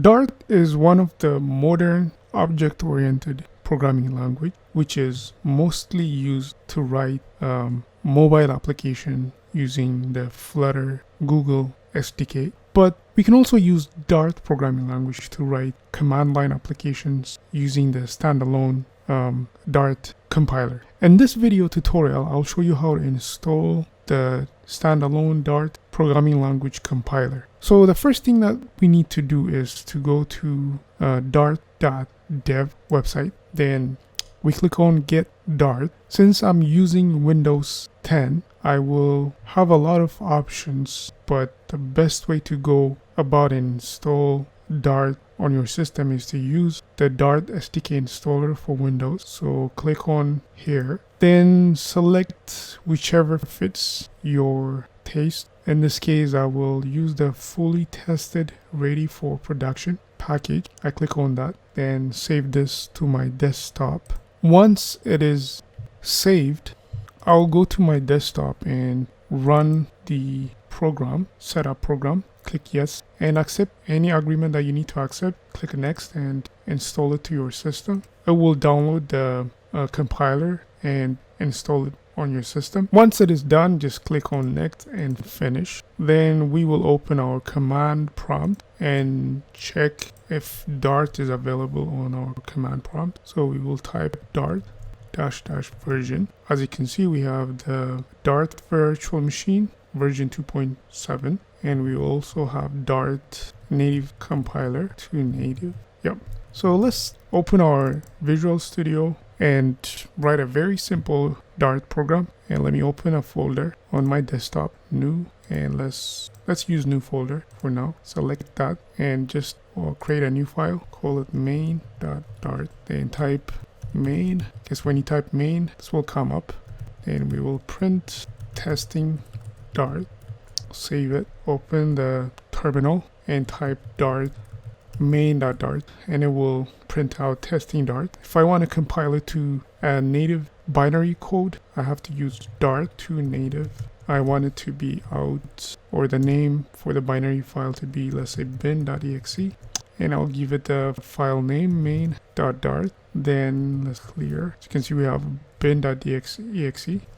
Dart is one of the modern object-oriented programming language, which is mostly used to write mobile application using the Flutter Google SDK. But we can also use Dart programming language to write command line applications using the standalone Dart compiler. In this video tutorial, I'll show you how to install the standalone Dart programming language compiler. So the first thing that we need to do is to go to dart.dev website. Then we click on Get Dart. Since I'm using Windows 10, I will have a lot of options, but the best way to go about install Dart on your system is to use the Dart SDK installer for Windows. So click on here, then select whichever fits your taste. In this case, I will use the fully tested ready for production package. I click on that, then save this to my desktop. Once it is saved, I'll go to my desktop and run the program, setup program. Click yes and accept any agreement that you need to accept. Click next and install it to your system. It will download the compiler and install it on your system. Once it is done, just click on next and finish. Then we will open our command prompt and check if Dart is available on our command prompt. So we will type Dart -- version. As you can see, we have the Dart virtual machine version 2.7, and we also have Dart native compiler to native. Yep. So let's open our Visual Studio and write a very simple Dart program. And let me open a folder on my desktop, new, and let's use new folder for now. Select that and just create a new file, call it main.dart, then type main. Guess when you type main, this will come up. Then we will print testing Dart, save it, open the terminal and type Dart main.dart, and it will print out testing Dart. If I want to compile it to a native binary code, I have to use Dart to native. I want it to be out, or the name for the binary file to be, let's say, bin.exe, and I'll give it the file name main.dart. Then let's clear. As you can see, we have bin.exe.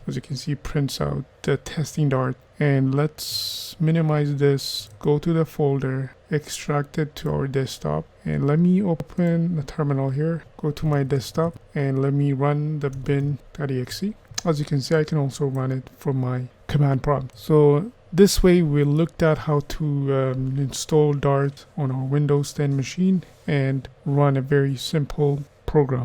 As you can see, prints out the testing Dart. And let's minimize this, go to the folder, extract it to our desktop, and let me open the terminal here, go to my desktop, and let me run the bin.exe. As you can see, I can also run it from my command prompt. So this way we looked at how to install Dart on our Windows 10 machine and run a very simple program.